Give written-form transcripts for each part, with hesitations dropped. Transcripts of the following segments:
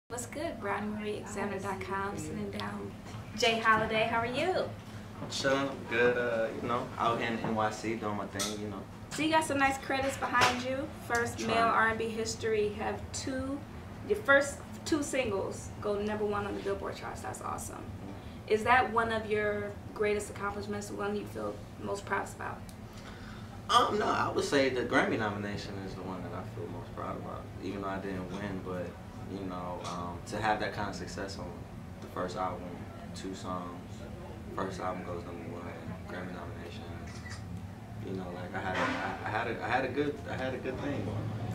What's good? Brownie Marie, Examiner.com, sitting down. Jay Holiday, how are you? Chilling, good, out in NYC doing my thing, So you got some nice credits behind you. First male R&B history, have your first two singles go #1 on the Billboard charts. That's awesome. Is that one of your greatest accomplishments, the one you feel most proud about? No, I would say the Grammy nomination is the one that I feel most proud about. Even though I didn't win, but to have that kind of success on the first album, 2 songs, first album goes #1, Grammy nomination. I had a good thing.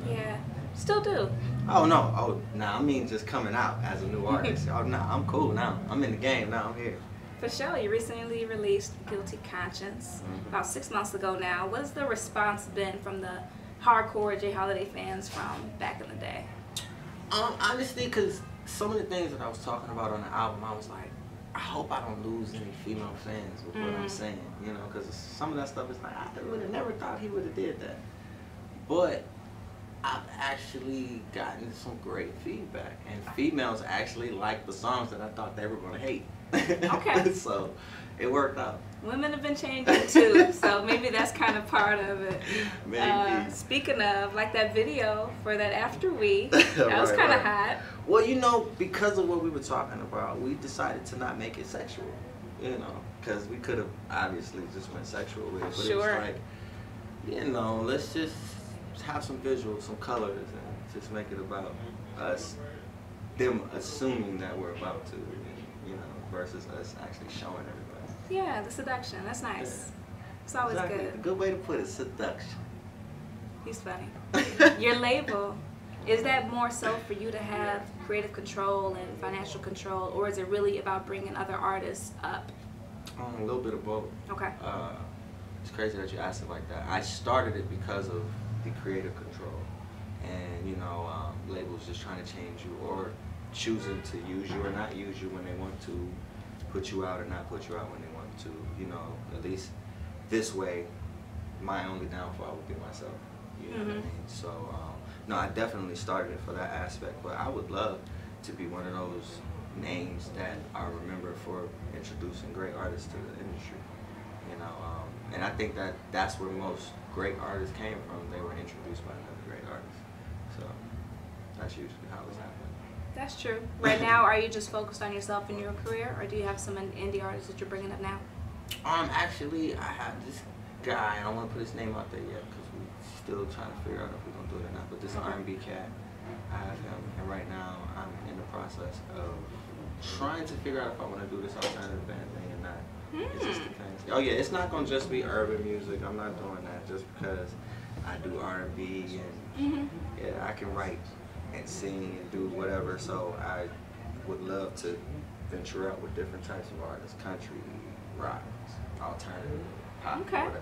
Yeah, still do. Oh no, I mean just coming out as a new artist. Oh no, I'm cool now. I'm in the game now. I'm here. For sure. You recently released Guilty Conscience about 6 months ago now. What has the response been from the hardcore Jay Holiday fans from back in the day? Honestly, because some of the things that I was talking about on the album, I was like, I hope I don't lose any female fans with what I'm saying, because some of that stuff is like, I would have never thought he would have did that. But I've actually gotten some great feedback, and females actually like the songs that I thought they were going to hate. Okay. So it worked out. Women have been changing too, so maybe that's kind of part of it. Maybe. Speaking of, like that video for that After We, that was kind of hot. Well, because of what we were talking about, we decided to not make it sexual, because we could have obviously just went sexual with it, but it was like, let's just have some visuals, some colors, and just make it about us, them assuming that we're about to, versus us actually showing everybody. Yeah, the seduction. That's nice. Yeah. It's always good. A good way to put it, seduction. He's funny. Your label, is that more so for you to have creative control and financial control, or is it really about bringing other artists up? A little bit of both. Okay. It's crazy that you asked it like that. I started it because of the creative control, and labels just trying to change you or choosing to use you or not use you when they want to, put you out or not put you out when they want to. At least this way, my only downfall would be myself. You know what I mean? So no, I definitely started it for that aspect, but I would love to be one of those names that are remembered for introducing great artists to the industry. And I think that that's where most great artists came from. They were introduced by another great artist. So that's usually how it's happening. That's true. Right now, are you just focused on yourself and your career, or do you have some indie artists that you're bringing up now? Actually, I have this guy. I don't want to put his name out there yet because we're still trying to figure out if we're gonna do it or not. But this R&B cat, I have him, and right now I'm in the process of trying to figure out if I want to do this alternative band thing or not. It's just the thing. Oh yeah, it's not gonna just be urban music. I'm not doing that just because I do R&B and yeah, I can write and sing and do whatever. So I would love to venture out with different types of artists: country, rock, alternative, pop, whatever.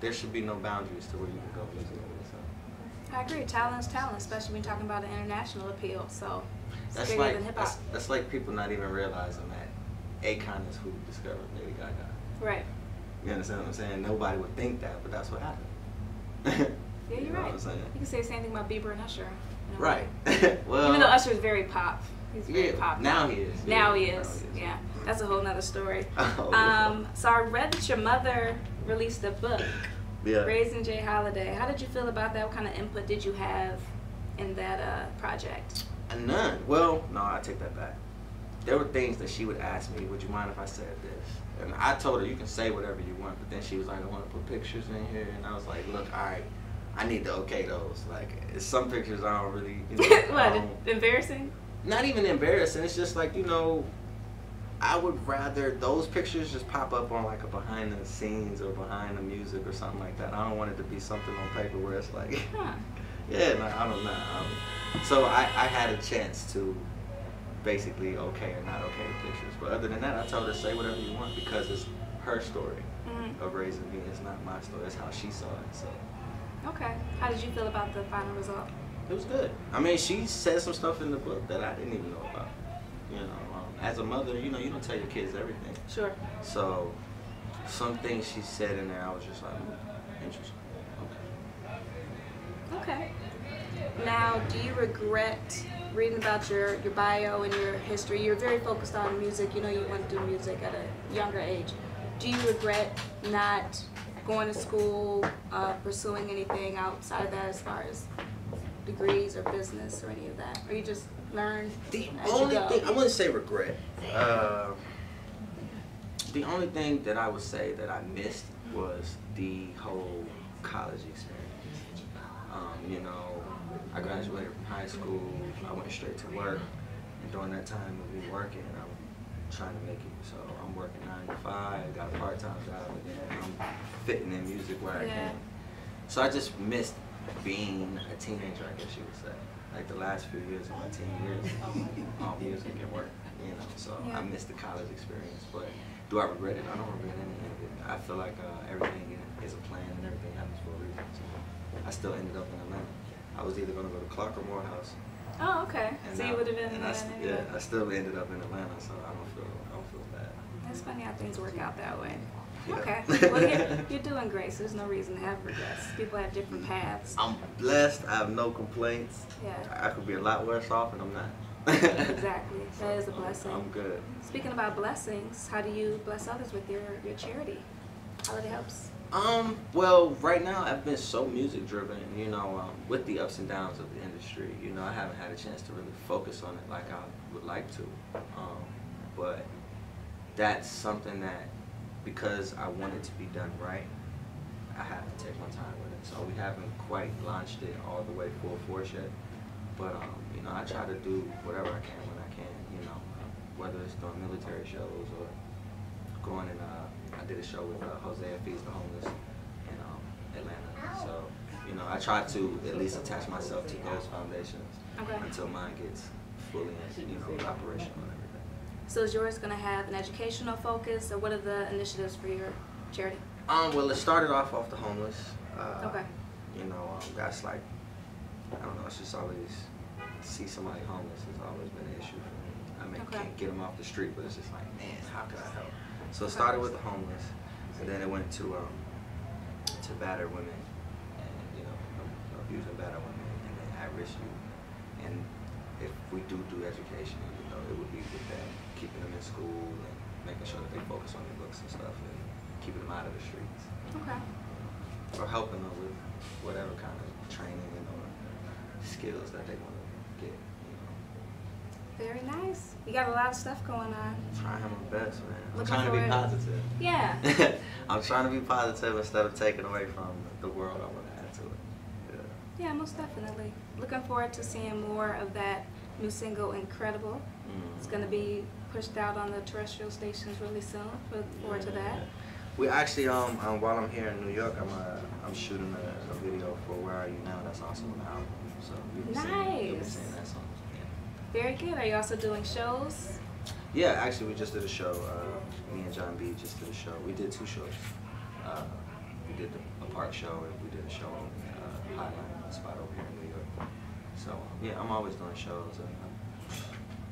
There should be no boundaries to where you can go musically. So. I agree. Talent is talent, especially when you're talking about an international appeal. So it's bigger than hip hop. That's like people not even realizing that Akon is who discovered Lady Gaga. Right. You understand what I'm saying? Nobody would think that, but that's what happened. Yeah, you're right. You can say the same thing about Bieber and Usher. Right. Well, even though Usher is very pop. He's very pop. Now he is. Now he is. Yeah. That's a whole nother story. So I read that your mother released a book, Raising Jay Holiday. How did you feel about that? What kind of input did you have in that project? None. Well, no, I take that back. There were things that she would ask me, would you mind if I said this? And I told her, you can say whatever you want, but then she was like, I want to put pictures in here. And I was like, look, all right, I need to okay those. Like, some pictures I don't really, What, embarrassing? Not even embarrassing. It's just like, I would rather those pictures just pop up on like a behind the scenes or behind the music or something like that. I don't want it to be something on paper where it's like, yeah, like, I don't know. So I had a chance to basically okay or not okay the pictures. But other than that, I told her say whatever you want because it's her story of raising me. It's not my story. It's how she saw it. So. Okay. How did you feel about the final result? It was good. I mean, she said some stuff in the book that I didn't even know about. As a mother, you don't tell your kids everything. Sure. So, some things she said in there, I was just like, interesting. Okay. Now, do you regret reading about your bio and your history? You're very focused on music. You know you want to do music at a younger age. Do you regret not going to school, pursuing anything outside of that as far as degrees or business or any of that? Or you just learn The as only you go? thing, I wouldn't say regret. The only thing that I would say that I missed was the whole college experience. You know, I graduated from high school, I went straight to work, and during that time of me working, I'm trying to make it. So I'm working 9 to 5, got a part-time job, and then I'm fitting in music where I can. So I just missed being a teenager, I guess you would say. Like the last few years of my teen years, all music and work, you know. So I missed the college experience, but do I regret it? I don't regret anything of it. I feel like everything is a plan and everything happens for a reason. So I still ended up in Atlanta. I was either going to go to Clark or Morehouse. Oh, okay. So you would have been in Atlanta. Yeah, I still ended up in Atlanta, so I don't feel bad. That's funny how things work out that way. Yeah. Okay. Well, you're doing great, so there's no reason to have regrets. People have different paths. I'm blessed. I have no complaints. Yeah. I could be a lot worse off, and I'm not. Exactly. That is a blessing. I'm good. Speaking about blessings, how do you bless others with your charity? Holiday Helps? Well, right now I've been so music driven, you know, with the ups and downs of the industry, you know, I haven't had a chance to really focus on it like I would like to. But that's something that, because I want it to be done right, I have to take my time with it. So we haven't quite launched it all the way full force yet. But, you know, I try to do whatever I can when I can, you know, whether it's doing military shows or going and, I did a show with Hosea Feeds the Homeless in Atlanta. So, you know, I try to at least attach myself to those foundations until mine gets fully, you know, operational and everything. So is yours going to have an educational focus, or what are the initiatives for your charity? Well, it started off the homeless. Okay. You know, that's like, I don't know, it's just always, see somebody homeless has always been an issue for me. I mean, can't get them off the street, but it's just like, man, how can I help? So it started with the homeless, and then it went to battered women, and you know, abusing battered women, and then at-risk youth. And if we do education, you know, it would be with that, keeping them in school and making sure that they focus on their books and stuff, and keeping them out of the streets. Okay. Or helping them with whatever kind of training and or skills that they want to get. Very nice. You got a lot of stuff going on. I'm trying my best, man. I'm Looking trying to be positive. Yeah. I'm trying to be positive instead of taking away from the world I want to add to it. Yeah, most definitely. Looking forward to seeing more of that new single, Incredible. It's going to be pushed out on the terrestrial stations really soon. Look forward to that. We actually, while I'm here in New York, I'm shooting a video for Where Are You Now? That's also an album. So you'll be seeing that song. Very good. Are you also doing shows? Yeah, actually we just did a show. Me and John B just did a show. We did 2 shows. We did a park show and we did a show in Highline, a spot over here in New York. So yeah, I'm always doing shows and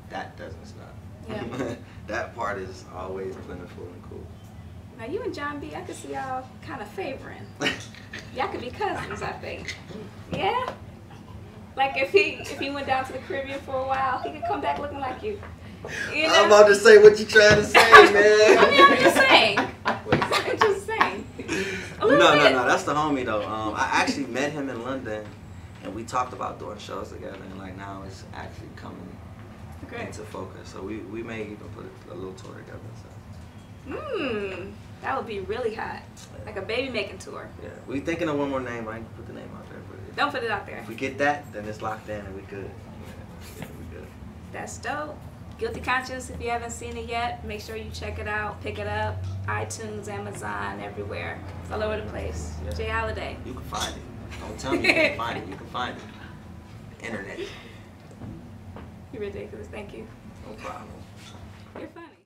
that doesn't stop. Yeah. That part is always plentiful and cool. Now you and John B, I could see y'all kind of favoring. Y'all could be cousins, I think. Yeah? Like if he went down to the Caribbean for a while, he could come back looking like you. You know? I'm about to say what you trying to say, man. I mean, I'm just saying. I'm just saying. No, that's the homie though. I actually met him in London, and we talked about doing shows together, and like now it's actually coming into focus. So we may even put a little tour together. So. That would be really hot. Like a baby making tour. Yeah, we thinking of one more name. I ain't put the name out there, but don't put it out there. If we get that, then it's locked in and we good. Yeah, we good. That's dope. Guilty Conscious, if you haven't seen it yet, make sure you check it out, pick it up. iTunes, Amazon, everywhere. It's all over the place. Yeah. Jay Holiday. You can find it. Don't tell me you can't find it. You can find it. Internet. You're ridiculous. Thank you. No problem. You're funny.